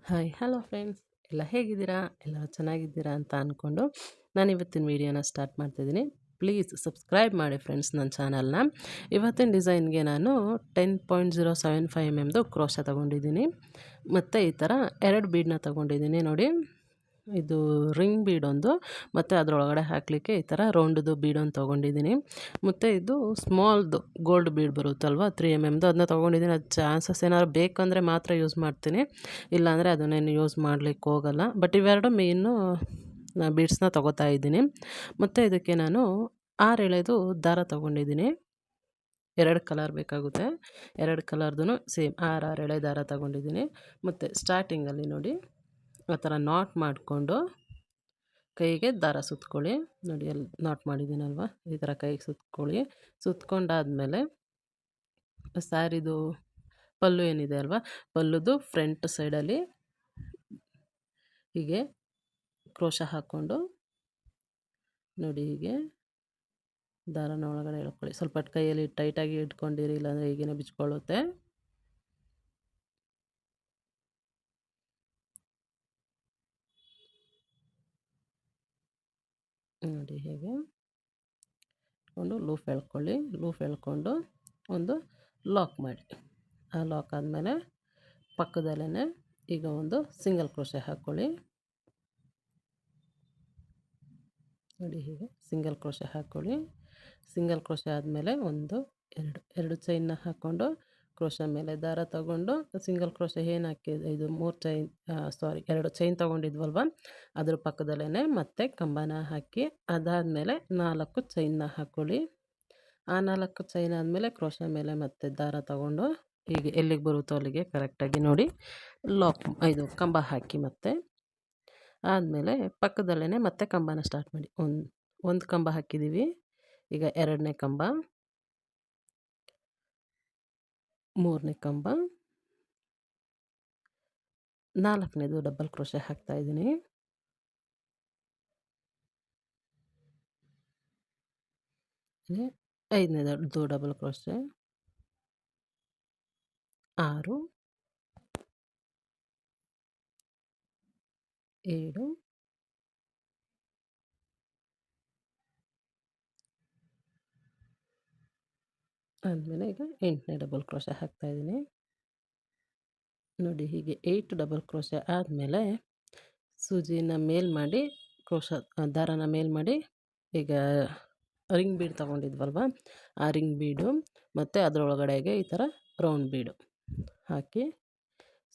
Hi hello friends, ಎಲ್ಲ ಹೇಗಿದ್ದೀರಾ? ಎಲ್ಲ ಚೆನ್ನಾಗಿದ್ದೀರಾ ಅಂತ ಅಂದ್ಕೊಂಡು ನಾನು ಇವತ್ತಿನ ವೀಡಿಯೋನ ಸ್ಟಾರ್ಟ್ ಮಾಡ್ತಿದ್ದೀನಿ. ಪ್ಲೀಸ್ ಸಬ್ಸ್ಕ್ರೈಬ್ ಮಾಡಿ ಫ್ರೆಂಡ್ಸ್ ನನ್ನ ಚಾನಲ್ನ. ಇವತ್ತಿನ ಡಿಸೈನ್ಗೆ ನಾನು 10.075 mm ಕ್ರೋಶ ತೊಗೊಂಡಿದ್ದೀನಿ. ಮತ್ತು ಈ ಥರ 2 ಬೀಡನ್ನ ತೊಗೊಂಡಿದ್ದೀನಿ ನೋಡಿ. ಇದು ರಿಂಗ್ ಬೀಡ್ ಒಂದು, ಮತ್ತು ಅದರೊಳಗಡೆ ಹಾಕಲಿಕ್ಕೆ ಈ ಥರ ರೌಂಡ್ದು ಬೀಡೊಂದು ತೊಗೊಂಡಿದ್ದೀನಿ. ಮತ್ತು ಇದು ಸ್ಮಾಲ್ದು ಗೋಲ್ಡ್ ಬೀಡ್ ಬರುತ್ತಲ್ವ 3 mm ಅದನ್ನ ತೊಗೊಂಡಿದ್ದೀನಿ. ಅದು ಚಾನ್ಸಸ್ ಏನಾದ್ರು ಬೇಕಂದರೆ ಮಾತ್ರ ಯೂಸ್ ಮಾಡ್ತೀನಿ, ಇಲ್ಲಾಂದರೆ ಅದನ್ನೇನು ಯೂಸ್ ಮಾಡ್ಲಿಕ್ಕೆ ಹೋಗಲ್ಲ. ಬಟ್ ಇವೆರಡು ಮೇಯ್ನು ಬೀಡ್ಸ್ನ ತೊಗೋತಾ ಇದ್ದೀನಿ. ಮತ್ತು ಇದಕ್ಕೆ ನಾನು 6 ಎಳೆದು ದಾರ ತೊಗೊಂಡಿದ್ದೀನಿ. 2 ಕಲರ್ ಬೇಕಾಗುತ್ತೆ. 2 ಕಲರ್ದು ಸೇಮ್ 6 ಎಳೆ ದಾರ ತೊಗೊಂಡಿದ್ದೀನಿ. ಮತ್ತು ಸ್ಟಾರ್ಟಿಂಗಲ್ಲಿ ನೋಡಿ ಆ ಥರ ನಾಟ್ ಮಾಡಿಕೊಂಡು ಕೈಗೆ ದಾರ ಸುತ್ಕೊಳ್ಳಿ. ನೋಡಿ ಅಲ್ಲಿ ನಾಟ್ ಮಾಡಿದ್ದೀನಲ್ವ, ಈ ಥರ ಕೈಗೆ ಸುತ್ಕೊಳ್ಳಿ. ಸುತ್ಕೊಂಡಾದಮೇಲೆ ಸ್ಯಾರಿದು ಪಲ್ಲು ಏನಿದೆ ಅಲ್ವಾ, ಪಲ್ಲುದು ಫ್ರಂಟ್ ಸೈಡಲ್ಲಿ ಹೀಗೆ ಕ್ರೋಶ ಹಾಕ್ಕೊಂಡು ನೋಡಿ ಹೀಗೆ ದಾರನ ಒಳಗಡೆ ಎಳ್ಕೊಳ್ಳಿ. ಸ್ವಲ್ಪ ಕೈಯಲ್ಲಿ ಟೈಟಾಗಿ ಇಟ್ಕೊಂಡಿರಿ, ಇಲ್ಲಾಂದರೆ ಹೀಗೇ ಬಿಚ್ಕೊಳ್ಳುತ್ತೆ. ನೋಡಿ ಹೇಗೆ ಇಟ್ಕೊಂಡು ಲೂಫ್ ಎಳ್ಕೊಳ್ಳಿ. ಲೂಫ್ ಎಳ್ಕೊಂಡು ಒಂದು ಲಾಕ್ ಮಾಡಿ. ಆ ಲಾಕ್ ಆದಮೇಲೆ ಪಕ್ಕದಲ್ಲೇ ಈಗ ಒಂದು ಸಿಂಗಲ್ ಕ್ರೋಶೆ ಹಾಕ್ಕೊಳ್ಳಿ. ನೋಡಿ ಹೀಗೆ ಸಿಂಗಲ್ ಕ್ರೋಶೆ ಹಾಕ್ಕೊಳ್ಳಿ. ಸಿಂಗಲ್ ಕ್ರೋಶೆ ಆದಮೇಲೆ ಎರಡು ಚೈನ್ನ ಹಾಕ್ಕೊಂಡು ಕ್ರೋಶ ಮೇಲೆ ದಾರ ತಗೊಂಡು ಸಿಂಗಲ್ ಕ್ರೋಶೆ ಏನು ಹಾಕಿದ್ದು, ಇದು 2 ಚೈನ್ ತೊಗೊಂಡಿದ್ವಲ್ವ, ಅದ್ರ ಪಕ್ಕದಲ್ಲೇ ಮತ್ತೆ ಕಂಬನ ಹಾಕಿ ಅದಾದಮೇಲೆ 4 ಚೈನ್ನ ಹಾಕ್ಕೊಳ್ಳಿ. ಆ 4 ಚೈನ್ ಆದಮೇಲೆ ಕ್ರೋಶ ಮೇಲೆ ಮತ್ತೆ ದಾರ ತಗೊಂಡು ಹೀಗೆ ಎಲ್ಲಿಗೆ ಬರುತ್ತೋ ಅಲ್ಲಿಗೆ ಕರೆಕ್ಟಾಗಿ ನೋಡಿ ಇದು ಕಂಬ ಹಾಕಿ, ಮತ್ತೆ ಆದಮೇಲೆ ಪಕ್ಕದಲ್ಲೇ ಮತ್ತೆ ಕಂಬನ ಸ್ಟಾರ್ಟ್ ಮಾಡಿ. ಒಂದು ಕಂಬ ಹಾಕಿದ್ದೀವಿ, ಈಗ 2ನೇ ಕಂಬ, 3ನೇ ಕಂಬ, 4ನೇದು ಡಬಲ್ ಕ್ರೋಶೆ ಹಾಕ್ತಾಯಿದ್ದೀನಿ. 5ನೇದು ಡಬಲ್ ಕ್ರೋಶೆ, 6, 7, ಆದಮೇಲೆ ಈಗ 8ನೇ ಡಬಲ್ ಕ್ರೋಶೆ ಹಾಕ್ತಾಯಿದ್ದೀನಿ. ನೋಡಿ ಹೀಗೆ 8 ಡಬಲ್ ಕ್ರೋಶೆ ಆದಮೇಲೆ ಸೂಜಿನ ಮೇಲ್ ಮಾಡಿ ದಾರನ ಮೇಲ್ ಮಾಡಿ, ಈಗ ರಿಂಗ್ ಬೀಡ್ ತೊಗೊಂಡಿದ್ವಲ್ವ ಆ ರಿಂಗ್ ಬೀಡು ಮತ್ತು ಅದರೊಳಗಡೆಗೆ ಈ ಥರ ರೌಂಡ್ ಬೀಡು ಹಾಕಿ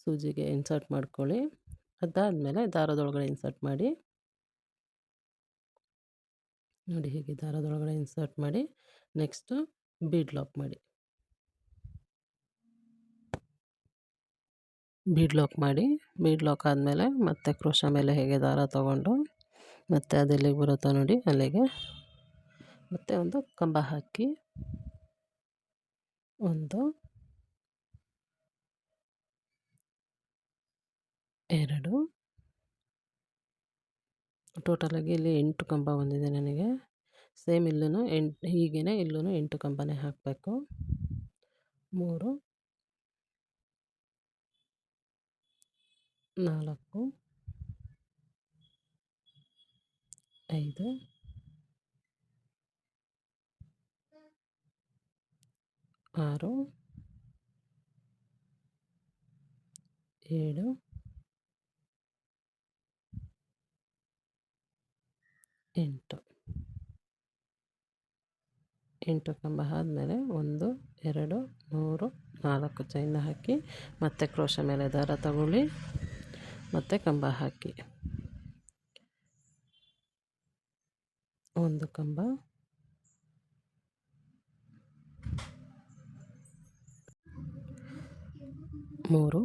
ಸೂಜಿಗೆ ಇನ್ಸರ್ಟ್ ಮಾಡ್ಕೊಳ್ಳಿ. ಅದಾದಮೇಲೆ ದಾರದೊಳಗಡೆ ಇನ್ಸರ್ಟ್ ಮಾಡಿ. ನೋಡಿ ಹೀಗೆ ದಾರದೊಳಗಡೆ ಇನ್ಸರ್ಟ್ ಮಾಡಿ ನೆಕ್ಸ್ಟು ಬೀಡ್ ಲಾಕ್ ಮಾಡಿ. ಬೀಡ್ ಲಾಕ್ ಆದಮೇಲೆ ಮತ್ತೆ ಕ್ರೋಶ ಮೇಲೆ ಹೇಗೆ ದಾರ ತೊಗೊಂಡು ಮತ್ತೆ ಅದೆಲ್ಲಿಗೆ ಬರುತ್ತೋ ನೋಡಿ ಅಲ್ಲಿಗೆ ಮತ್ತೆ ಒಂದು ಕಂಬ ಹಾಕಿ, 1, 2, ಟೋಟಲಾಗಿ ಇಲ್ಲಿ 8 ಕಂಬ ಬಂದಿದೆ ನನಗೆ. ಸೇಮ್ ಇಲ್ಲೂ ಹೀಗೇ ಇಲ್ಲೂ 8 ಕಂಬನೇ ಹಾಕಬೇಕು. 3, 4, 5, 6, 7, 8 ಕಂಬ ಆದಮೇಲೆ 1, 2, 3, 4 ಚೈನ್ನ ಹಾಕಿ ಮತ್ತೆ ಕ್ರೋಶ ಮೇಲೆ ದಾರ ತಗೊಳ್ಳಿ, ಮತ್ತೆ ಕಂಬ ಹಾಕಿ 1 ಕಂಬ, 3,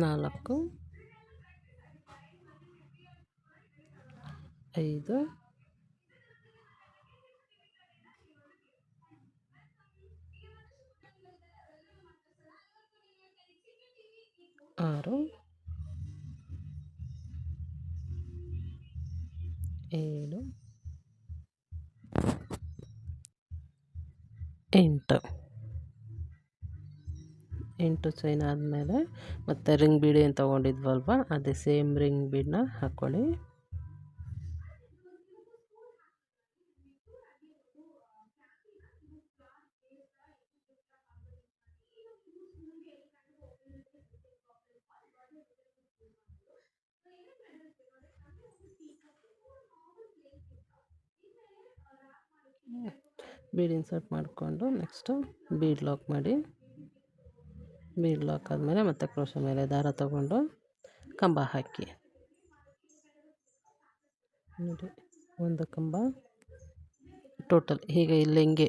4, 5, 6, 7, 8 8 ಚೈನ್ ಆದಮೇಲೆ ಮತ್ತು ರಿಂಗ್ ಬೀಡ್ ಏನು ತೊಗೊಂಡಿದ್ವಲ್ವ ಅದೇ ಸೇಮ್ ರಿಂಗ್ ಬೀಡನ್ನ ಹಾಕ್ಕೊಳ್ಳಿ. ಬೀಡ್ ಇನ್ಸರ್ಟ್ ಮಾಡಿಕೊಂಡು ನೆಕ್ಸ್ಟು ಬೀಡ್ ಲಾಕ್ ಮಾಡಿ. ಬೀಡ್ ಲಾಕ್ ಆದಮೇಲೆ ಮತ್ತೆ ಕ್ರೋಶೆ ಮೇಲೆ ದಾರ ತಗೊಂಡು ಕಂಬ ಹಾಕಿ. ನೋಡಿ, ಒಂದು ಕಂಬ ಟೋಟಲ್ ಹೀಗೆ ಇಲ್ಲಿ ಹಿಂಗೆ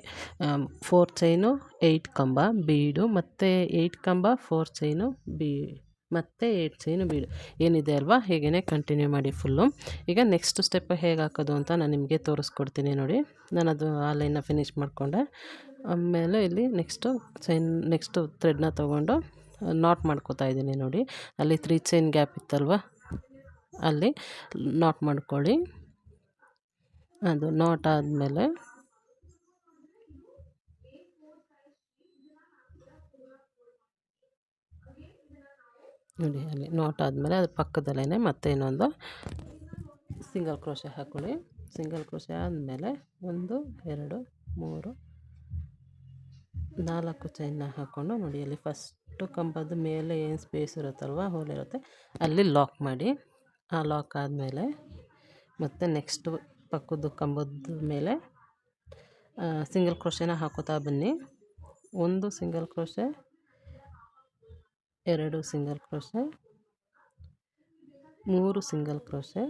4 ಚೈನು 8 ಕಂಬ ಬೀಡು, ಮತ್ತು 8 ಕಂಬ 4 ಚೈನು ಮತ್ತು 8 ಚೈನು ಬೀಡು ಏನಿದೆ ಅಲ್ವಾ ಹೀಗೇ ಕಂಟಿನ್ಯೂ ಮಾಡಿ ಫುಲ್ಲು. ಈಗ ನೆಕ್ಸ್ಟ್ ಸ್ಟೆಪ್ ಹೇಗೆ ಹಾಕೋದು ಅಂತ ನಾನು ನಿಮಗೆ ತೋರಿಸ್ಕೊಡ್ತೀನಿ ನೋಡಿ. ನಾನು ಅದು ಆ ಲೈನ್ನ ಫಿನಿಶ್ ಮಾಡಿಕೊಂಡೆ. ಆಮೇಲೆ ಇಲ್ಲಿ ನೆಕ್ಸ್ಟು ಥ್ರೆಡ್ನ ತೊಗೊಂಡು ನಾಟ್ ಮಾಡ್ಕೋತಾ ಇದ್ದೀನಿ ನೋಡಿ. ಅಲ್ಲಿ 3 ಚೈನ್ ಗ್ಯಾಪ್ ಇತ್ತಲ್ವ ಅಲ್ಲಿ ನಾಟ್ ಮಾಡ್ಕೊಳ್ಳಿ. ಅದು ನಾಟ್ ಆದಮೇಲೆ ನೋಡಿ, ಅಲ್ಲಿ ನಾಟ್ ಆದಮೇಲೆ ಅದು ಪಕ್ಕದಲ್ಲೇ ಮತ್ತೆ ಇನ್ನೊಂದು ಸಿಂಗಲ್ ಕ್ರೋಶೆ ಹಾಕ್ಕೊಳ್ಳಿ. ಸಿಂಗಲ್ ಕ್ರೋಶೆ ಆದಮೇಲೆ 1 2 3 4 ಚೈನ್ನ ಹಾಕ್ಕೊಂಡು ನೋಡಿ, ಅಲ್ಲಿ ಫಸ್ಟು ಕಂಬದ ಮೇಲೆ ಏನು ಸ್ಪೇಸ್ ಇರುತ್ತಲ್ವ ಹೋಲ್ ಇರುತ್ತೆ ಅಲ್ಲಿ ಲಾಕ್ ಮಾಡಿ. ಆ ಲಾಕ್ ಆದಮೇಲೆ ಮತ್ತು ನೆಕ್ಸ್ಟು ಪಕ್ಕದ ಕಂಬದ ಮೇಲೆ ಸಿಂಗಲ್ ಕ್ರೋಶೆನ ಹಾಕೋತಾ ಬನ್ನಿ. 1 single crochet, 2 single crochet, 3 single crochet,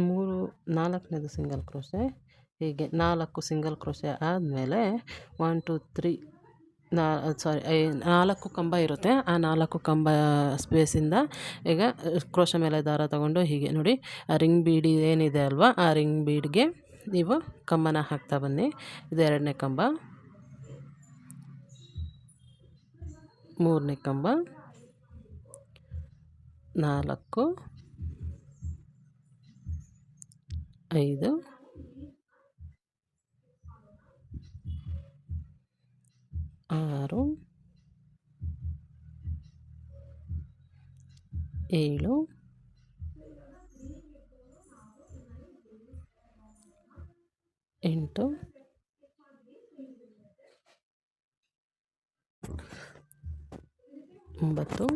4ನೇದು ಸಿಂಗಲ್ ಕ್ರೋಶೆ. ಹೀಗೆ 4 ಸಿಂಗಲ್ ಕ್ರೋಶೆ ಆದಮೇಲೆ 1 2 3 4 ಕಂಬ ಇರುತ್ತೆ. ಆ 4 ಕಂಬ ಸ್ಪೇಸಿಂದ ಈಗ ಕ್ರೋಶೆ ಮೇಲೆ ದಾರ ತಗೊಂಡು ಹೀಗೆ ನೋಡಿ, ಆ ರಿಂಗ್ ಬೀಡ್ ಏನಿದೆ ಅಲ್ವಾ ಆ ರಿಂಗ್ ಬೀಡ್ಗೆ ನೀವು ಕಂಬನ ಹಾಕ್ತಾ ಬನ್ನಿ. ಇದು 2ನೇ ಕಂಬ, 3ನೇ ಕಂಬ, 4 5 6 7 8 9 10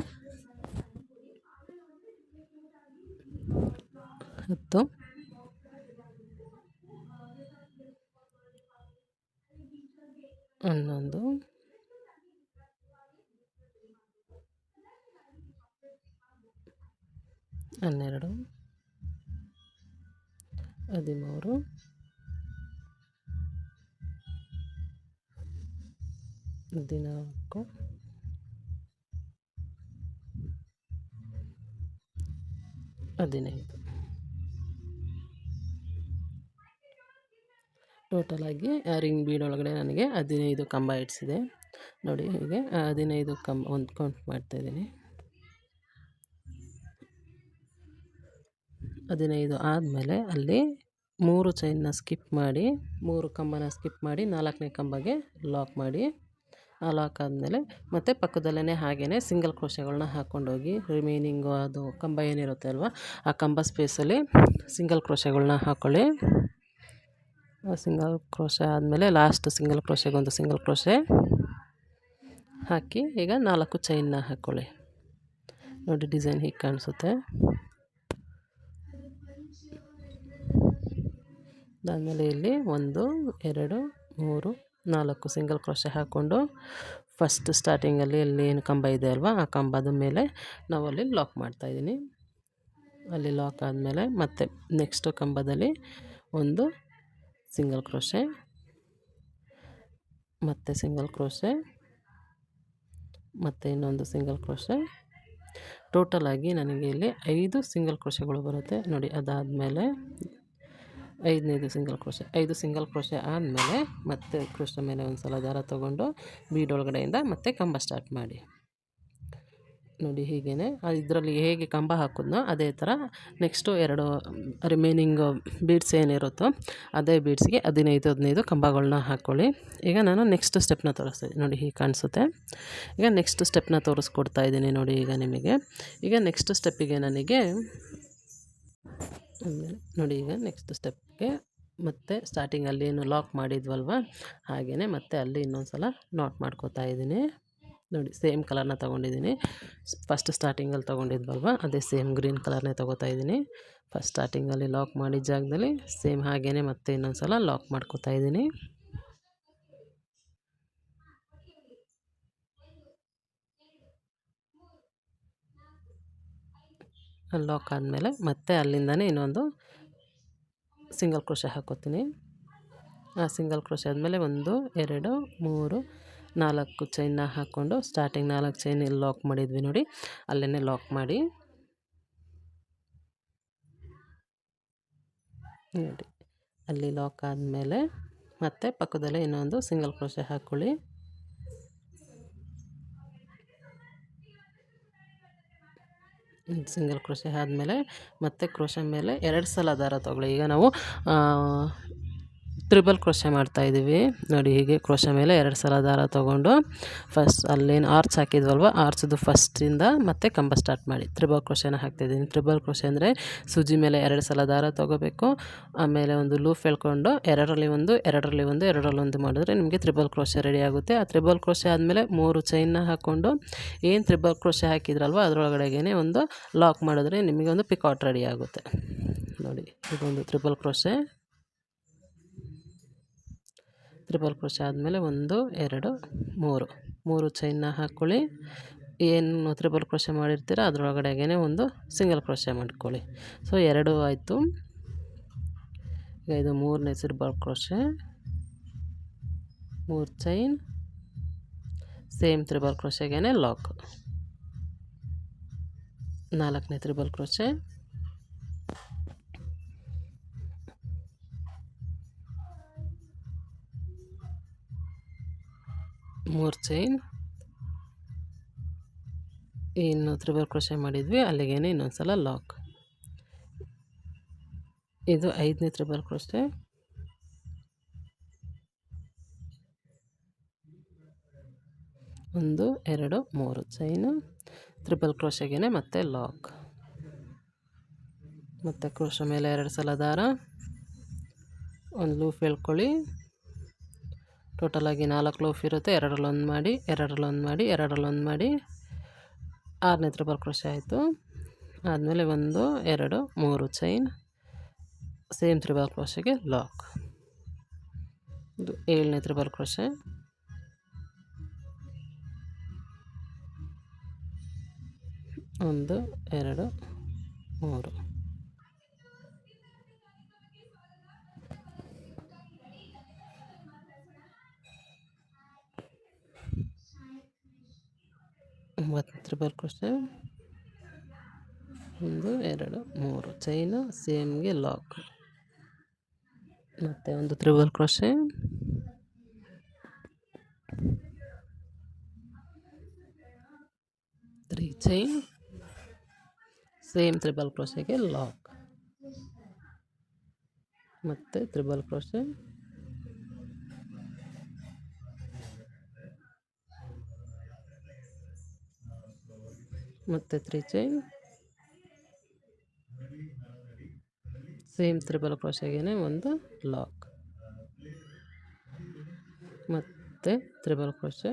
11 12 13 14 15. ಟೋಟಲಾಗಿ ರಿಂಗ್ ಬೀಡ್ ಒಳಗಡೆ ನನಗೆ 15 ಕಂಬ ಇಡ್ಸಿದೆ ನೋಡಿ. ಹೀಗೆ 15 ಕಂಬ ಒಂದು ಕೌಂಟ್ ಮಾಡ್ತಾಯಿದ್ದೀನಿ. 15 ಆದಮೇಲೆ ಅಲ್ಲಿ 3 ಚೈನ್ನ ಸ್ಕಿಪ್ ಮಾಡಿ, 3 ಕಂಬನ ಸ್ಕಿಪ್ ಮಾಡಿ 4ನೇ ಕಂಬಗೆ ಲಾಕ್ ಮಾಡಿ. ಆ ಲಾಕ್ ಆದಮೇಲೆ ಮತ್ತೆ ಪಕ್ಕದಲ್ಲೇ ಹಾಗೇ ಸಿಂಗಲ್ ಕ್ರೋಶೆಗಳನ್ನ ಹಾಕ್ಕೊಂಡೋಗಿ ರಿಮೈನಿಂಗು ಅದು ಕಂಬ ಏನಿರುತ್ತೆ ಅಲ್ವ ಆ ಕಂಬ ಸ್ಪೇಸಲ್ಲಿ ಸಿಂಗಲ್ ಕ್ರೋಶೆಗಳನ್ನ ಹಾಕ್ಕೊಳ್ಳಿ. ಸಿಂಗಲ್ ಕ್ರೋಶೆ ಆದಮೇಲೆ ಲಾಸ್ಟ್ ಸಿಂಗಲ್ ಕ್ರೋಶೆಗೊಂದು ಸಿಂಗಲ್ ಕ್ರೋಶೆ ಹಾಕಿ ಈಗ 4 ಚೈನ್ನ ಹಾಕ್ಕೊಳ್ಳಿ. ನೋಡಿ, ಡಿಸೈನ್ ಹೀಗೆ ಕಾಣಿಸುತ್ತೆ. ಅದಾದಮೇಲೆ ಇಲ್ಲಿ 1 2 3 4 ಸಿಂಗಲ್ ಕ್ರೋಶೆ ಹಾಕ್ಕೊಂಡು ಫಸ್ಟ್ ಸ್ಟಾರ್ಟಿಂಗಲ್ಲಿ ಅಲ್ಲಿ ಏನು ಕಂಬ ಇದೆ ಅಲ್ವಾ ಆ ಕಂಬದ ಮೇಲೆ ನಾವು ಅಲ್ಲಿ ಲಾಕ್ ಮಾಡ್ತಾಯಿದ್ದೀನಿ. ಅಲ್ಲಿ ಲಾಕ್ ಆದಮೇಲೆ ಮತ್ತೆ ನೆಕ್ಸ್ಟು ಕಂಬದಲ್ಲಿ 1 ಸಿಂಗಲ್ ಕ್ರೋಶೆ, ಮತ್ತು ಸಿಂಗಲ್ ಕ್ರೋಶೆ, ಮತ್ತು ಇನ್ನೊಂದು ಸಿಂಗಲ್ ಕ್ರೋಶೆ. ಟೋಟಲಾಗಿ ನನಗೆ ಇಲ್ಲಿ 5 ಸಿಂಗಲ್ ಕ್ರೋಶೆಗಳು ಬರುತ್ತೆ ನೋಡಿ. ಅದಾದಮೇಲೆ 5ನೇದು ಸಿಂಗಲ್ ಕ್ರೋಶೆ, 5 ಸಿಂಗಲ್ ಕ್ರೋಶೆ ಆದಮೇಲೆ ಮತ್ತೆ ಕ್ರೋಶೆ ಮೇಲೆ ಒಂದು ಸಲ ದಾರ ತೊಗೊಂಡು ಬೀಡ್ ಒಳಗಡೆಯಿಂದ ಮತ್ತೆ ಕಂಬ ಸ್ಟಾರ್ಟ್ ಮಾಡಿ. ನೋಡಿ ಹೀಗೇ ಇದರಲ್ಲಿ ಹೇಗೆ ಕಂಬ ಹಾಕಿದ್ನೋ ಅದೇ ಥರ ನೆಕ್ಸ್ಟು 2 ರಿಮೈನಿಂಗ್ ಬೀಡ್ಸ್ ಏನಿರುತ್ತೋ ಅದೇ ಬೀಡ್ಸ್ಗೆ 15 ಕಂಬಗಳನ್ನ ಹಾಕ್ಕೊಳ್ಳಿ. ಈಗ ನಾನು ನೆಕ್ಸ್ಟ್ ಸ್ಟೆಪ್ನ ತೋರಿಸ್ತಾಯಿದ್ದೀನಿ. ನೋಡಿ ಹೀಗೆ ಕಾಣಿಸುತ್ತೆ. ಈಗ ನೆಕ್ಸ್ಟ್ ಸ್ಟೆಪ್ನ ತೋರಿಸ್ಕೊಡ್ತಾ ಇದ್ದೀನಿ ನೋಡಿ ಈಗ ನಿಮಗೆ. ಈಗ ನೆಕ್ಸ್ಟ್ ಸ್ಟೆಪ್ಪಿಗೆ ನನಗೆ ನೋಡಿ ಈಗ ನೆಕ್ಸ್ಟ್ ಸ್ಟೆಪ್ಗೆ ಮತ್ತೆ ಸ್ಟಾರ್ಟಿಂಗಲ್ಲಿ ಏನು ಲಾಕ್ ಮಾಡಿದ್ವಲ್ವ ಹಾಗೆಯೇ ಮತ್ತೆ ಅಲ್ಲಿ ಇನ್ನೊಂದು ಸಲ ನಾಟ್ ಮಾಡ್ಕೋತಾ ಇದ್ದೀನಿ. ನೋಡಿ ಸೇಮ್ ಕಲರ್ನ ತೊಗೊಂಡಿದ್ದೀನಿ. ಫಸ್ಟ್ ಸ್ಟಾರ್ಟಿಂಗಲ್ಲಿ ತೊಗೊಂಡಿದ್ವಲ್ವ ಅದೇ ಸೇಮ್ ಗ್ರೀನ್ ಕಲರ್ನೇ ತೊಗೋತಾ ಇದ್ದೀನಿ. ಫಸ್ಟ್ ಸ್ಟಾರ್ಟಿಂಗಲ್ಲಿ ಲಾಕ್ ಮಾಡಿದ ಜಾಗದಲ್ಲಿ ಸೇಮ್ ಹಾಗೆಯೇ ಮತ್ತೆ ಇನ್ನೊಂದು ಸಲ ಲಾಕ್ ಮಾಡ್ಕೋತಾ ಇದ್ದೀನಿ. ಲಾಕ್ ಆದಮೇಲೆ ಮತ್ತೆ ಅಲ್ಲಿಂದನೇ ಇನ್ನೊಂದು ಸಿಂಗಲ್ ಕ್ರೋಶೆ ಹಾಕ್ಕೋತೀನಿ. ಆ ಸಿಂಗಲ್ ಕ್ರೋಶೆ ಆದಮೇಲೆ 1 2 3 4 ಚೈನ್ನ ಹಾಕ್ಕೊಂಡು ಸ್ಟಾರ್ಟಿಂಗ್ 4 ಚೈನ್ ಇಲ್ಲಿ ಲಾಕ್ ಮಾಡಿದ್ವಿ ನೋಡಿ ಅಲ್ಲೇ ಲಾಕ್ ಮಾಡಿ ನೋಡಿ ಅಲ್ಲಿ ಲಾಕ್ ಆದಮೇಲೆ ಮತ್ತೆ ಪಕ್ಕದಲ್ಲೇ ಇನ್ನೊಂದು ಸಿಂಗಲ್ ಕ್ರೋಶೆ ಹಾಕ್ಕೊಳ್ಳಿ. ಸಿಂಗಲ್ ಕ್ರೋಶೆ ಆದಮೇಲೆ ಮತ್ತೆ ಕ್ರೋಶೆ ಮೇಲೆ 2 ಸಲ ದಾರ ತೊಗೊಳ್ಳಿ. ಈಗ ನಾವು ತ್ರಿಬಲ್ ಕ್ರೋಶೆ ಮಾಡ್ತಾಯಿದ್ದೀವಿ ನೋಡಿ. ಹೀಗೆ ಕ್ರೋಶೆ ಮೇಲೆ 2 ಸಲ ದಾರ ತೊಗೊಂಡು ಫಸ್ಟ್ ಅಲ್ಲೇನು ಆರ್ಚ್ ಹಾಕಿದ್ವಲ್ವ ಆರ್ಚ್ದು ಫಸ್ಟಿಂದ ಮತ್ತೆ ಕಂಬ ಸ್ಟಾರ್ಟ್ ಮಾಡಿ ತ್ರಿಬಲ್ ಕ್ರೋಶೆನ ಹಾಕ್ತಾಯಿದ್ದೀನಿ. ತ್ರಿಬಲ್ ಕ್ರೋಶೆ ಅಂದರೆ ಸೂಜಿ ಮೇಲೆ 2 ಸಲ ದಾರ ತೊಗೋಬೇಕು. ಆಮೇಲೆ ಒಂದು ಲೂಪ್ ಎಳ್ಕೊಂಡು 2ರಲ್ಲಿ 1 2ರಲ್ಲಿ 1 2ರಲ್ಲಿ 1 ಮಾಡಿದ್ರೆ ನಿಮಗೆ ತ್ರಿಬಲ್ ಕ್ರೋಶೆ ರೆಡಿ ಆಗುತ್ತೆ. ಆ ತ್ರಿಬಲ್ ಕ್ರೋಶೆ ಆದಮೇಲೆ 3 ಚೈನ್ನ ಹಾಕ್ಕೊಂಡು ಏನು ತ್ರಿಬಲ್ ಕ್ರೋಶೆ ಹಾಕಿದ್ರಲ್ವ ಅದರೊಳಗಡೆಗೇ ಒಂದು ಲಾಕ್ ಮಾಡಿದ್ರೆ ನಿಮಗೆ ಒಂದು ಪಿಕಾಟ್ ರೆಡಿ ಆಗುತ್ತೆ. ನೋಡಿ ಇದೊಂದು ತ್ರಿಬಲ್ ಕ್ರೋಶೆ. ತ್ರಿಬಲ್ ಕ್ರೋಶೆ ಆದಮೇಲೆ 1 2 3 ಚೈನ್ನ ಹಾಕ್ಕೊಳ್ಳಿ. ಏನು ತ್ರಿಬಲ್ ಕ್ರೋಶೆ ಮಾಡಿರ್ತೀರ ಅದರೊಳಗಡೆಗೇ ಒಂದು ಸಿಂಗಲ್ ಕ್ರೋಶೆ ಮಾಡ್ಕೊಳ್ಳಿ. ಸೊ 2 ಆಯಿತು. ಈಗ ಇದು 3ನೇ triple crochet, 3 chain, same triple ಕ್ರೋಶೆಗೇ ಲಾಕ್. 4ನೇ ತ್ರಿಬಲ್ ಕ್ರೋಶೆ, 3 ಚೈನ್, ಇನ್ನು ತ್ರಿಬಲ್ ಕ್ರೋಶೆ ಮಾಡಿದ್ವಿ ಅಲ್ಲಿಗೇ ಇನ್ನೊಂದು ಸಲ ಲಾಕ್. ಇದು 5ನೇ ತ್ರಿಬಲ್ ಕ್ರೋಶೆ, 1 2 3 ಚೈನು, ತ್ರಿಬಲ್ ಕ್ರೋಶೆಗೇ ಮತ್ತೆ ಲಾಕ್. ಮತ್ತು ಕ್ರೋಶೆ ಮೇಲೆ 2 ಸಲ ದಾರ, ಒಂದು ಲೂಪ್ ಎಳ್ಕೊಳ್ಳಿ. ಟೋಟಲಾಗಿ 4 ಲೂಪ್ ಇರುತ್ತೆ. 2ರಲ್ಲಿ 1 ಮಾಡಿ 2ರಲ್ಲಿ 1 ಮಾಡಿ 2ರಲ್ಲಿ 1 ಮಾಡಿ 6ನೇ ತ್ರಿಬಲ್ ಕ್ರೋಶೆ ಆಯಿತು. ಆದಮೇಲೆ 1 2 3 ಚೈನ್, ಸೇಮ್ ತ್ರಿಬಲ್ ಕ್ರೋಶೆಗೆ ಲಾಕ್. ಇದು 7ನೇ ತ್ರಿಬಲ್ ಕ್ರೋಶೆ, 1 2 3. ಮತ್ತು ತ್ರಿಬಲ್ ಕ್ರೋಶೆ, 1 2 3 ಚೈನು, ಸೇಮ್ಗೆ ಲಾಕ್. ಮತ್ತು ಒಂದು triple crochet, 3 chain, same triple ಕ್ರೋಶೆಗೆ ಲಾಕ್. ಮತ್ತು ತ್ರಿಬಲ್ ಕ್ರೋಶೆ, ಮತ್ತು 3 ಚೈನ್, ಸೇಮ್ ತ್ರಿಬಲ್ ಕ್ರೋಶೆಗೇ ಒಂದು ಲಾಕ್. ಮತ್ತು ತ್ರಿಬಲ್ ಕ್ರೋಶೆ,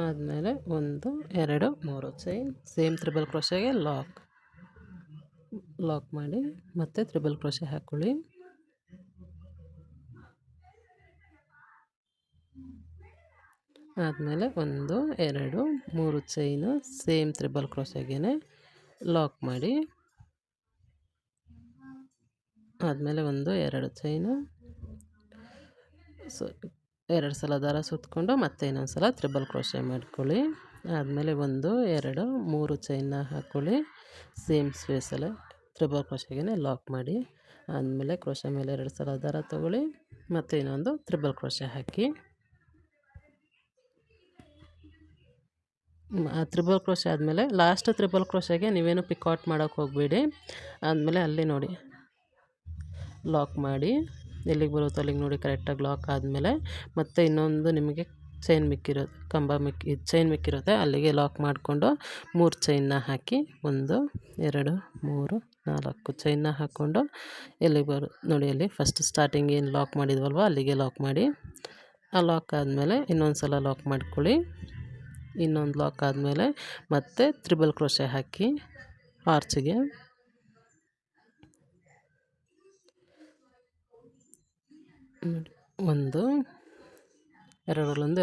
ಆದಮೇಲೆ 1 2 3 ಚೈನ್, ಸೇಮ್ ತ್ರಿಬಲ್ ಕ್ರೋಶೆಗೆ ಲಾಕ್ ಮಾಡಿ ಮತ್ತೆ ತ್ರಿಬಲ್ ಕ್ರೋಶೆ ಹಾಕ್ಕೊಳ್ಳಿ. ಆದಮೇಲೆ 1 2 3 ಚೈನು, ಸೇಮ್ ತ್ರಿಬಲ್ ಕ್ರೋಶೆಗೇ ಲಾಕ್ ಮಾಡಿ. ಆದಮೇಲೆ 1 2 ಚೈನು, 2 ಸಲ ದಾರ ಸುತ್ತಕೊಂಡು ಮತ್ತೆ ಇನ್ನೊಂದು ಸಲ ತ್ರಿಬಲ್ ಕ್ರೋಶೆ ಮಾಡ್ಕೊಳ್ಳಿ. ಆದಮೇಲೆ 1 2 3 ಚೈನ್ನ ಹಾಕ್ಕೊಳ್ಳಿ. ಸೇಮ್ ಸ್ಪೇಸಲ್ಲೇ ತ್ರಿಬಲ್ ಕ್ರೋಶೆಗೇ ಲಾಕ್ ಮಾಡಿ. ಆದಮೇಲೆ ಕ್ರೋಶೆ ಮೇಲೆ 2 ಸಲ ದಾರ ತೊಗೊಳ್ಳಿ, ಮತ್ತು ಇನ್ನೊಂದು ತ್ರಿಬಲ್ ಕ್ರೋಶೆ ಹಾಕಿ. ಆ ತ್ರಿಬಲ್ ಕ್ರೋಶೆ ಆದಮೇಲೆ ಲಾಸ್ಟ್ ತ್ರಿಬಲ್ ಕ್ರೋಶೆಗೆ ನೀವೇನು ಪಿಕಾಟ್ ಮಾಡೋಕ್ಕೆ ಹೋಗಬೇಡಿ. ಆದಮೇಲೆ ಅಲ್ಲಿ ನೋಡಿ ಲಾಕ್ ಮಾಡಿ, ಎಲ್ಲಿಗೆ ಬರುತ್ತೋ ಅಲ್ಲಿಗೆ ನೋಡಿ ಕರೆಕ್ಟಾಗಿ ಲಾಕ್ ಆದಮೇಲೆ ಮತ್ತೆ ಇನ್ನೊಂದು ನಿಮಗೆ ಚೈನ್ ಚೈನ್ ಮಿಕ್ಕಿರುತ್ತೆ, ಅಲ್ಲಿಗೆ ಲಾಕ್ ಮಾಡಿಕೊಂಡು 3 ಚೈನ್ನ ಹಾಕಿ 1 2 3 4 ಚೈನ್ನ ಹಾಕ್ಕೊಂಡು ಎಲ್ಲಿಗೆ ನೋಡಿ ಅಲ್ಲಿ ಫಸ್ಟ್ ಸ್ಟಾರ್ಟಿಂಗ್ ಏನು ಲಾಕ್ ಮಾಡಿದ್ವಲ್ವ ಅಲ್ಲಿಗೆ ಲಾಕ್ ಮಾಡಿ. ಆ ಲಾಕ್ ಆದಮೇಲೆ ಇನ್ನೊಂದು ಸಲ ಲಾಕ್ ಮಾಡ್ಕೊಳ್ಳಿ. ಇನ್ನೊಂದು ಲಾಕ್ ಆದಮೇಲೆ ಮತ್ತೆ ತ್ರಿಬಲ್ ಕ್ರೋಶೆ ಹಾಕಿ ಆರ್ಚಿಗೆ. ಒಂದು ಎರಡರಲ್ಲೊಂದು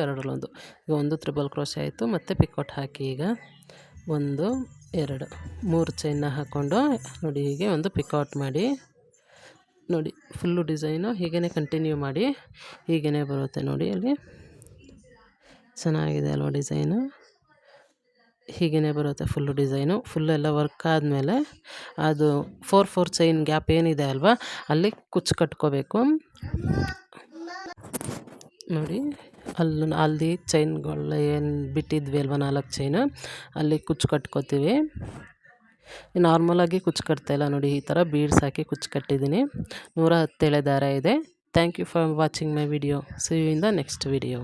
ಈಗ ಒಂದು ತ್ರಿಬಲ್ ಕ್ರೋಶೆ ಆಯಿತು. ಮತ್ತು ಪಿಕಾಟ್ ಹಾಕಿ ಈಗ 1 2 3 ಚೈನ್ನ ಹಾಕ್ಕೊಂಡು ನೋಡಿ ಹೀಗೆ ಒಂದು ಪಿಕಾಟ್ ಮಾಡಿ. ನೋಡಿ ಫುಲ್ಲು ಡಿಸೈನು ಹೀಗೇ ಕಂಟಿನ್ಯೂ ಮಾಡಿ, ಹೀಗೇ ಬರುತ್ತೆ ನೋಡಿ. ಅಲ್ಲಿ ಚೆನ್ನಾಗಿದೆ ಅಲ್ವ ಡಿಸೈನು, ಹೀಗೇ ಬರುತ್ತೆ ಫುಲ್ಲು ಡಿಸೈನು. ಫುಲ್ಲೆಲ್ಲ ವರ್ಕ್ ಆದಮೇಲೆ ಅದು 4 ಚೈನ್ ಗ್ಯಾಪ್ ಏನಿದೆ ಅಲ್ವಾ ಅಲ್ಲಿ ಕುಚ್ಚು ಕಟ್ಕೋಬೇಕು ನೋಡಿ. ಅಲ್ಲಿ ಚೈನ್ಗಳು ಏನು ಬಿಟ್ಟಿದ್ವಿ ಅಲ್ವ 4 ಚೈನು, ಅಲ್ಲಿ ಕುಚ್ಚು ಕಟ್ಕೋತೀವಿ. ನಾರ್ಮಲಾಗಿ ಕುಚ್ಚು ಕಟ್ತಾಯಿಲ್ಲ ನೋಡಿ, ಈ ಥರ ಬೀಡ್ಸ್ ಹಾಕಿ ಕುಚ್ಚು ಕಟ್ಟಿದ್ದೀನಿ. 110 ಎಳೆ ದಾರ ಇದೆ. Thank you for watching my video. See you in the next video.